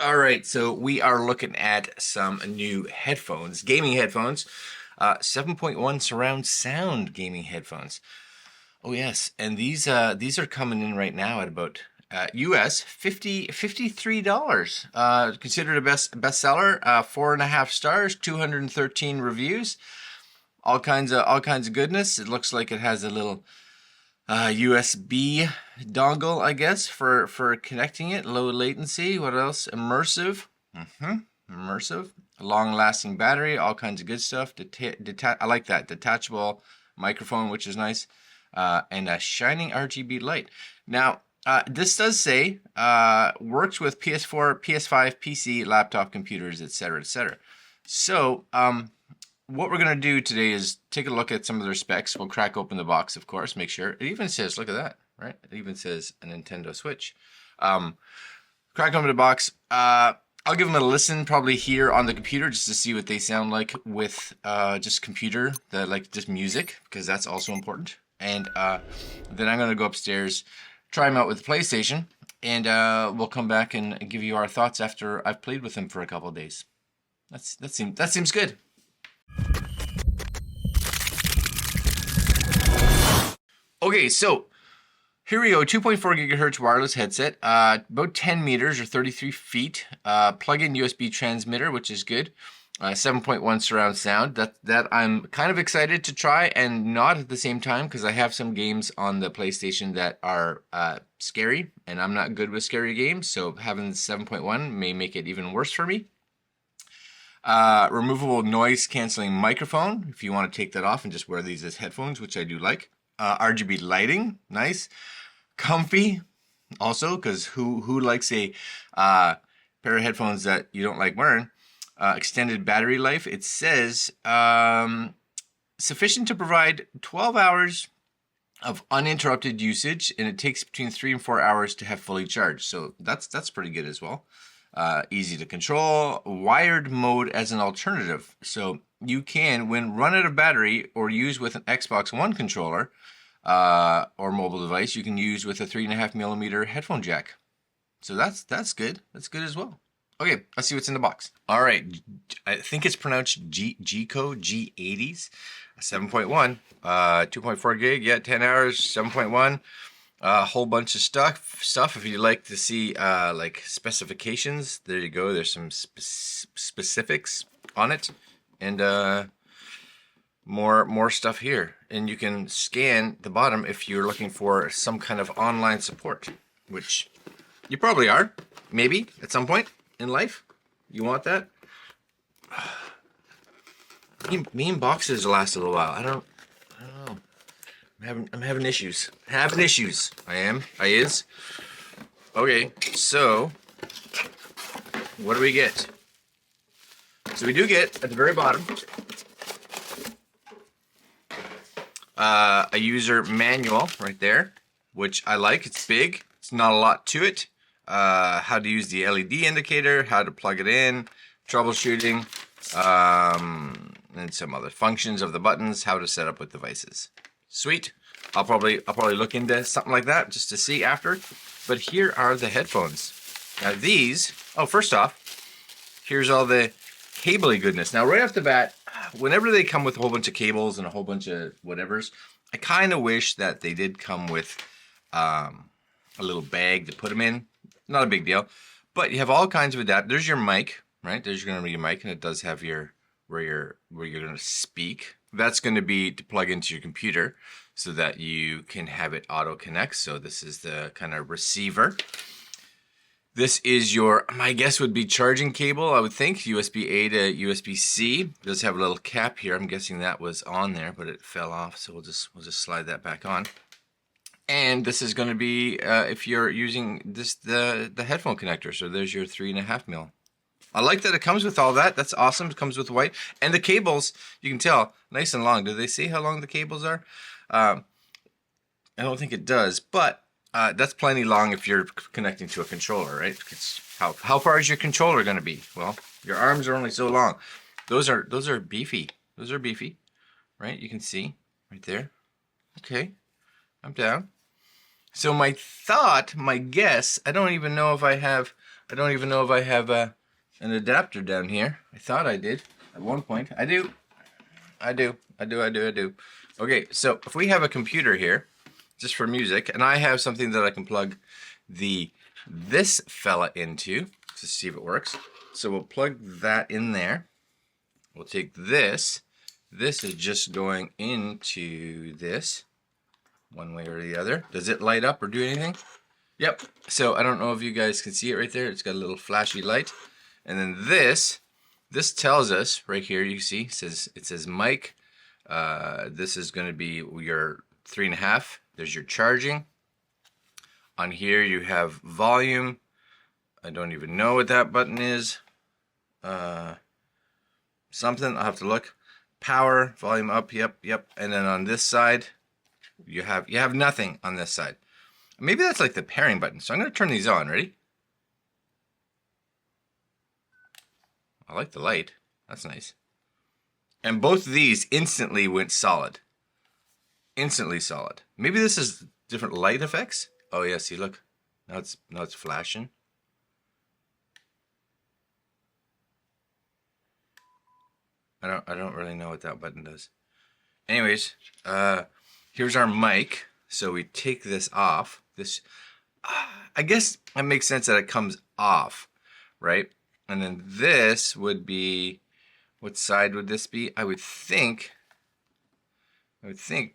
All right, so we are looking at some new headphones, gaming headphones, 7.1 surround sound gaming headphones. Oh yes, and these are coming in right now at about US $53. Considered a bestseller, 4.5 stars, 213 reviews, all kinds of goodness. It looks like it has a little USB dongle, I guess, for connecting it. Low latency. What else? Immersive. Immersive. Long-lasting battery. All kinds of good stuff. I like that. Detachable microphone, which is nice. And a shining RGB light. Now, this does say works with PS4, PS5, PC, laptop computers, etc., etc. So, what we're going to do today is take a look at some of their specs. We'll crack open the box, of course, make sure. It even says, look at that, right? It even says a Nintendo Switch. Crack open the box. I'll give them a listen probably here on the computer just to see what they sound like with just computer, just music, because that's also important. And then I'm going to go upstairs, try them out with the PlayStation, and we'll come back and give you our thoughts after I've played with them for a couple of days. That seems good. Okay, so here we go. 2.4 gigahertz wireless headset, about 10 meters or 33 feet. Plug-in USB transmitter, which is good. 7.1 surround sound. That I'm kind of excited to try and not at the same time because I have some games on the PlayStation that are scary, and I'm not good with scary games. So having 7.1 may make it even worse for me. Removable noise canceling microphone if you want to take that off and just wear these as headphones, which I do like. RGB lighting, nice. Comfy, also, because who likes a pair of headphones that you don't like wearing? Extended battery life. It says sufficient to provide 12 hours of uninterrupted usage, and it takes between 3 and 4 hours to have fully charged. So that's pretty good as well. Easy to control. Wired mode as an alternative. So you can, when run out of battery or use with an Xbox One controller or mobile device, you can use with a 3.5mm headphone jack. So that's good. That's good as well. Okay, let's see what's in the box. All right, I think it's pronounced Jeecoo G80s, 7.1, 2.4 gig, yeah, 10 hours, 7.1. A whole bunch of stuff. If you'd like to see like specifications, there you go. There's some specifics on it, and more stuff here. And you can scan the bottom if you're looking for some kind of online support, which you probably are, maybe at some point in life. You want that? Me and boxes last a little while. I don't know. I'm having issues. I is. Okay, so what do we get? So we do get at the very bottom a user manual right there, which I like. It's big. It's not a lot to it. How to use the LED indicator, how to plug it in, troubleshooting, and some other functions of the buttons, how to set up with devices. Sweet. I'll probably look into something like that just to see after. But here are the headphones. Now these, first off, here's all the cably goodness. Now right off the bat, whenever they come with a whole bunch of cables and a whole bunch of whatevers, I kind of wish that they did come with a little bag to put them in. Not a big deal, but you have all kinds of adapters. There's your mic, right? There's going to be your mic, and it does have where you're going to speak. That's going to be to plug into your computer so that you can have it auto connect. So this is the kind of receiver. This is your, my guess would be charging cable, I would think, USB-A to USB-C. It does have a little cap here. I'm guessing that was on there, but it fell off. So we'll just slide that back on. And this is going to be if you're using the headphone connector. So there's your 3.5mm. I like that it comes with all that. That's awesome. It comes with white. And the cables, you can tell, nice and long. Do they say how long the cables are? I don't think it does, but that's plenty long if you're connecting to a controller, right? It's how far is your controller going to be? Well, your arms are only so long. Those are beefy. Those are beefy, right? You can see right there. Okay, I'm down. So my guess, I don't even know if I have I don't even know if I have an adapter down here. I thought I did at one point. I do. Okay, so if we have a computer here, just for music, and I have something that I can plug this fella into to see if it works. So we'll plug that in there. We'll take this. This is just going into this, one way or the other. Does it light up or do anything? Yep. So I don't know if you guys can see it right there. It's got a little flashy light. And then this tells us right here, you see, it says mic. This is going to be your 3.5. There's your charging. On here you have volume. I don't even know what that button is. Something, I'll have to look. Power, volume up, yep. And then on this side, you have nothing on this side. Maybe that's like the pairing button. So I'm going to turn these on. Ready? I like the light. That's nice. And both of these instantly went solid. Instantly solid. Maybe this is different light effects. Oh yeah, see, look. Now it's flashing. I don't really know what that button does. Anyways, here's our mic. So we take this off. I guess it makes sense that it comes off, right? And then this would be, what side would this be? I would think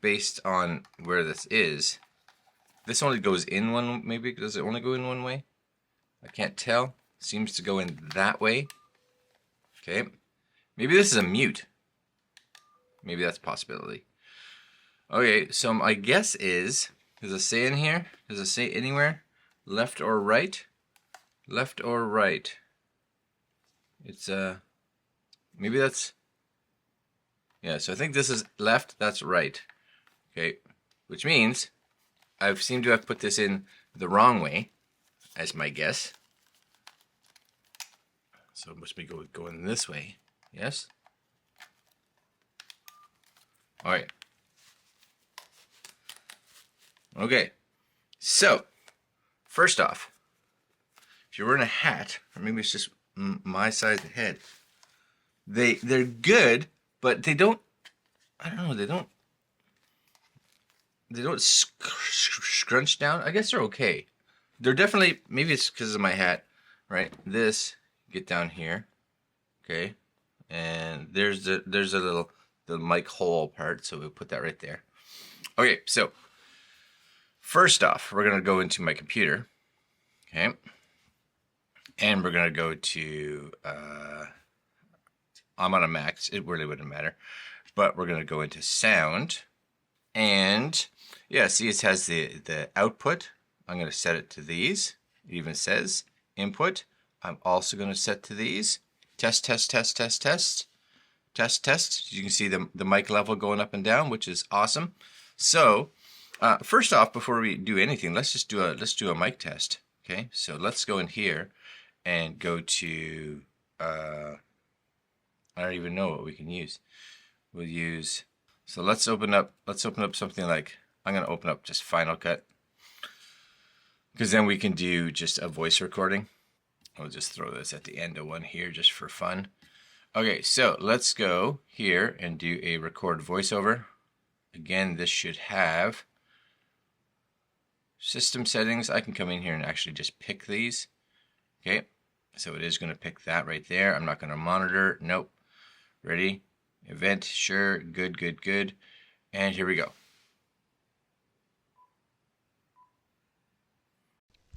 based on where this is, this only goes in one, maybe. Does it only go in one way? I can't tell. Seems to go in that way. Okay. Maybe this is a mute. Maybe that's a possibility. Okay, so my guess is, does it say in here? Does it say anywhere? Left or right? Left or right? It's maybe that's, yeah, so I think this is left, that's right. Okay, which means I seem to have put this in the wrong way, as my guess. So it must be going this way. Yes? Alright. Okay, so first off, if you're wearing a hat, or maybe it's just my size of head, they're good, but they don't, I don't know, they don't scrunch down. I guess they're okay. They're definitely, maybe it's because of my hat, right? This, get down here, okay, and there's a little, the mic hole part, so we'll put that right there. Okay, so first off, we're gonna go into my computer, okay, and we're gonna go to, I'm on a Mac, it really wouldn't matter, but we're gonna go into sound, and yeah, see it has the output. I'm gonna set it to these. It even says input. I'm also gonna set to these. Test, test, test, test, test. Test, test. You can see the mic level going up and down, which is awesome. So first off, before we do anything, let's do a mic test. Okay, so let's go in here and go to I don't even know what we can use. We'll use, so let's open up something like, I'm gonna open up just Final Cut, because then we can do just a voice recording. I'll just throw this at the end of one here just for fun. Okay, so let's go here and do a record voiceover. Again, this should have system settings. I can come in here and actually just pick these. Okay, so it is going to pick that right there. I'm not going to monitor. Nope. Ready? Event. Sure. Good, good, good. And here we go.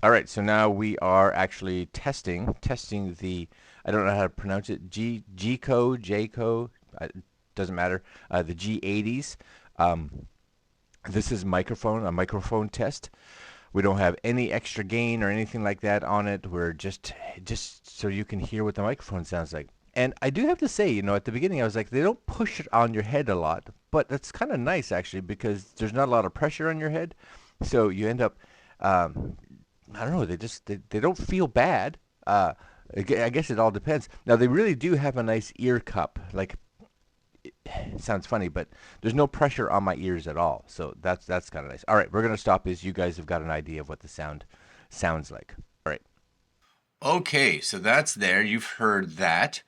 All right, so now we are actually testing the, I don't know how to pronounce it, Jeecoo, doesn't matter, the G80s. This is a microphone test. We don't have any extra gain or anything like that on it. We're just so you can hear what the microphone sounds like. And I do have to say, you know, at the beginning I was like, they don't push it on your head a lot, but that's kind of nice actually, because there's not a lot of pressure on your head. So you end up, I don't know, they don't feel bad. I guess it all depends. Now they really do have a nice ear cup. Like, it sounds funny, but there's no pressure on my ears at all. So that's kind of nice. All right, we're gonna stop as you guys have got an idea of what the sound sounds like. All right. Okay, so that's there. You've heard that.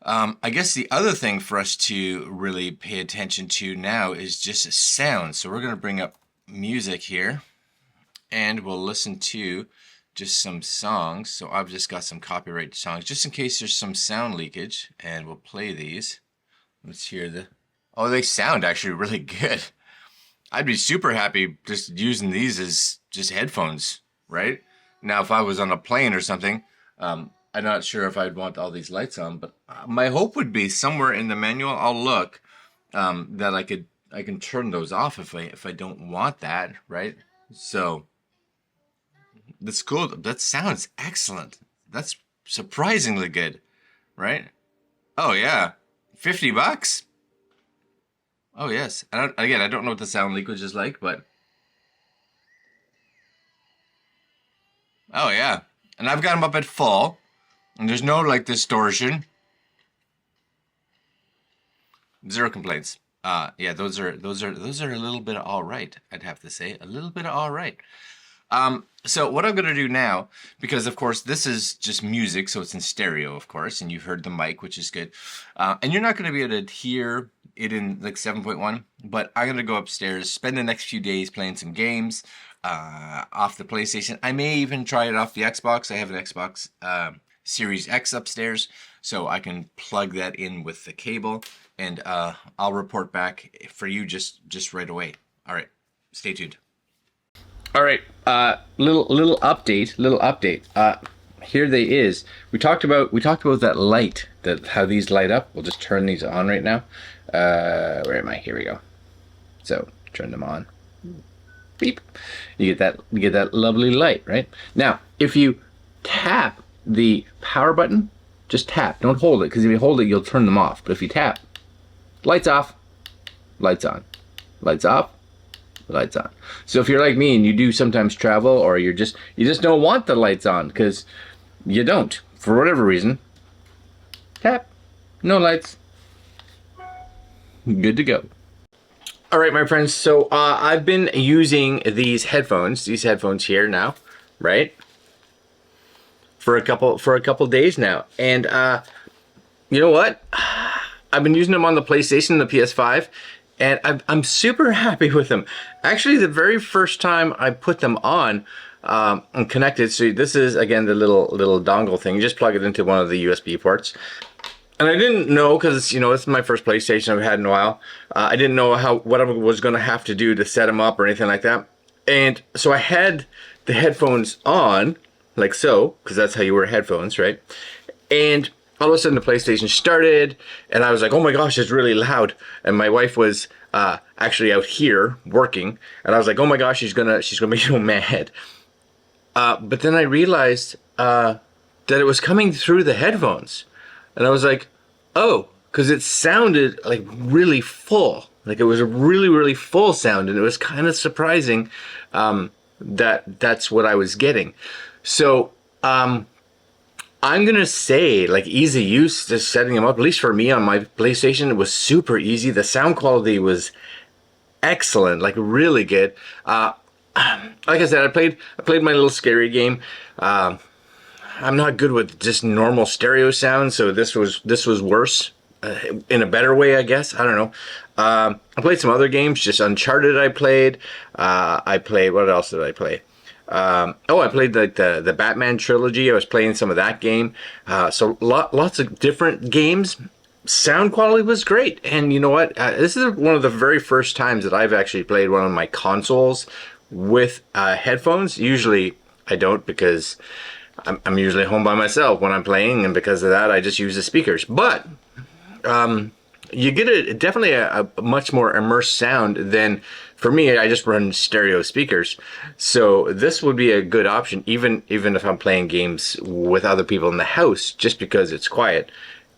I guess the other thing for us to really pay attention to now is just sound. So we're going to bring up music here and we'll listen to just some songs. So I've just got some copyright songs just in case there's some sound leakage, and we'll play these. Let's hear the... Oh, they sound actually really good. I'd be super happy just using these as just headphones, right? Now, if I was on a plane or something, I'm not sure if I'd want all these lights on, but my hope would be somewhere in the manual, I'll look, that I can turn those off if I don't want that, right? So that's cool. That sounds excellent. That's surprisingly good, right? Oh yeah, $50. Oh yes. I don't know what the sound leakage is like, but oh yeah. And I've got them up at full, and there's no like distortion. Zero complaints. Yeah, those are a little bit of all right. I'd have to say a little bit of all right. So what I'm going to do now, because of course this is just music, so it's in stereo, of course, and you heard the mic, which is good. And you're not going to be able to hear it in like 7.1, but I'm going to go upstairs, spend the next few days playing some games off the PlayStation. I may even try it off the Xbox. I have an Xbox Series X upstairs, so I can plug that in with the cable, and I'll report back for you just right away. All right, stay tuned. All right, little update. Here they is. We talked about that light, how these light up. We'll just turn these on right now. Where am I? Here we go. So turn them on. Beep. You get that lovely light, right? Now, if you tap the power button, just tap. Don't hold it, because if you hold it, you'll turn them off. But if you tap, lights off, lights on, lights off, lights on. So if you're like me and you do sometimes travel, or you just don't want the lights on because you don't, for whatever reason, tap, no lights, good to go. All right, my friends, so I've been using these headphones here now, right, for a couple days now, and you know what, I've been using them on the PlayStation, the PS5, and I'm super happy with them. Actually, the very first time I put them on and connected, so this is, again, the little dongle thing. You just plug it into one of the USB ports. And I didn't know, because, you know, it's my first PlayStation I've had in a while. I didn't know what I was going to have to do to set them up or anything like that. And so I had the headphones on, like so, because that's how you wear headphones, right? And all of a sudden the PlayStation started, and I was like, oh my gosh, it's really loud. And my wife was actually out here working, and I was like, oh my gosh, she's gonna be so mad. But then I realized that it was coming through the headphones. And I was like, oh, because it sounded like really full. Like it was a really, really full sound, and it was kind of surprising that that's what I was getting. So I'm gonna say, like, easy use, just setting them up, at least for me on my PlayStation, it was super easy. The sound quality was excellent, like really good. Like I said, I played my little scary game. I'm not good with just normal stereo sound, so this was worse, in a better way, I guess. I don't know. I played some other games, just Uncharted. I played. What else did I play? I played like the Batman trilogy. I was playing some of that game. So lots of different games. Sound quality was great, and you know what? This is one of the very first times that I've actually played one of my consoles with headphones. Usually I don't, because I'm usually home by myself when I'm playing, and because of that, I just use the speakers. But you get definitely a much more immersed sound than, for me, I just run stereo speakers. So this would be a good option, even if I'm playing games with other people in the house, just because it's quiet.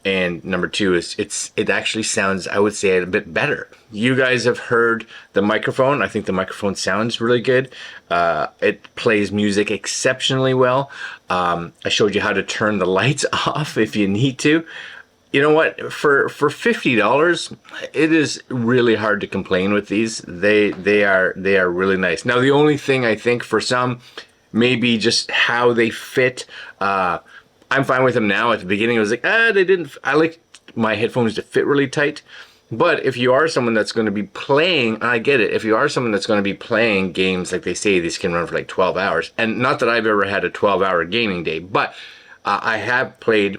And number two is it actually sounds, I would say, a bit better. You guys have heard the microphone. I think the microphone sounds really good. It plays music exceptionally well. I showed you how to turn the lights off if you need to. You know what? For $50, it is really hard to complain with these. They are really nice. Now, the only thing I think for some, maybe just how they fit. I'm fine with them now. At the beginning, I was like, they didn't. I like my headphones to fit really tight. But if you are someone that's going to be playing, I get it. If you are someone that's going to be playing games, like they say, these can run for like 12 hours. And not that I've ever had a 12-hour gaming day, but I have played,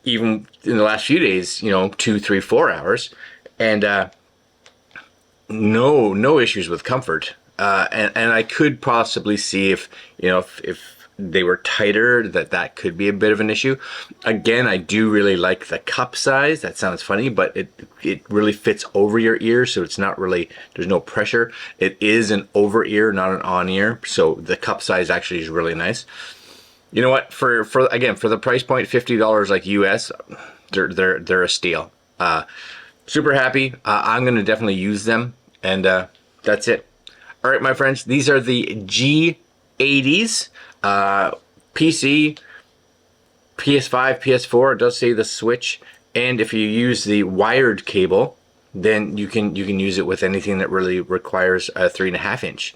even in the last few days, 2, 3, 4 hours. And no issues with comfort. And I could possibly see if they were tighter, that could be a bit of an issue. Again, I do really like the cup size. That sounds funny, but it really fits over your ear, so it's not really, there's no pressure. It is an over ear, not an on ear, so the cup size actually is really nice. You know what? For the price point, $50 like US, they're a steal. Super happy. I'm gonna definitely use them, and that's it. All right, my friends, these are the G80s. PC, PS5, PS4, it does say the Switch, and if you use the wired cable, then you can use it with anything that really requires a 3.5 inch.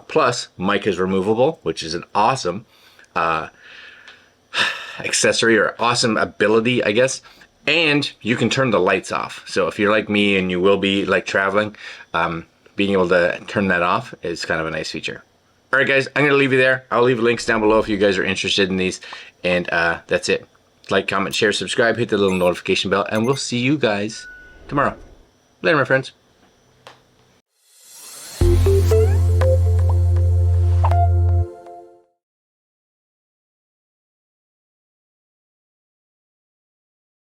Plus, mic is removable, which is an awesome accessory, or awesome ability, I guess. And you can turn the lights off. So if you're like me and you will be like traveling, being able to turn that off is kind of a nice feature. All right, guys, I'm going to leave you there. I'll leave links down below if you guys are interested in these. And that's it. Like, comment, share, subscribe, hit the little notification bell, and we'll see you guys tomorrow. Later, my friends.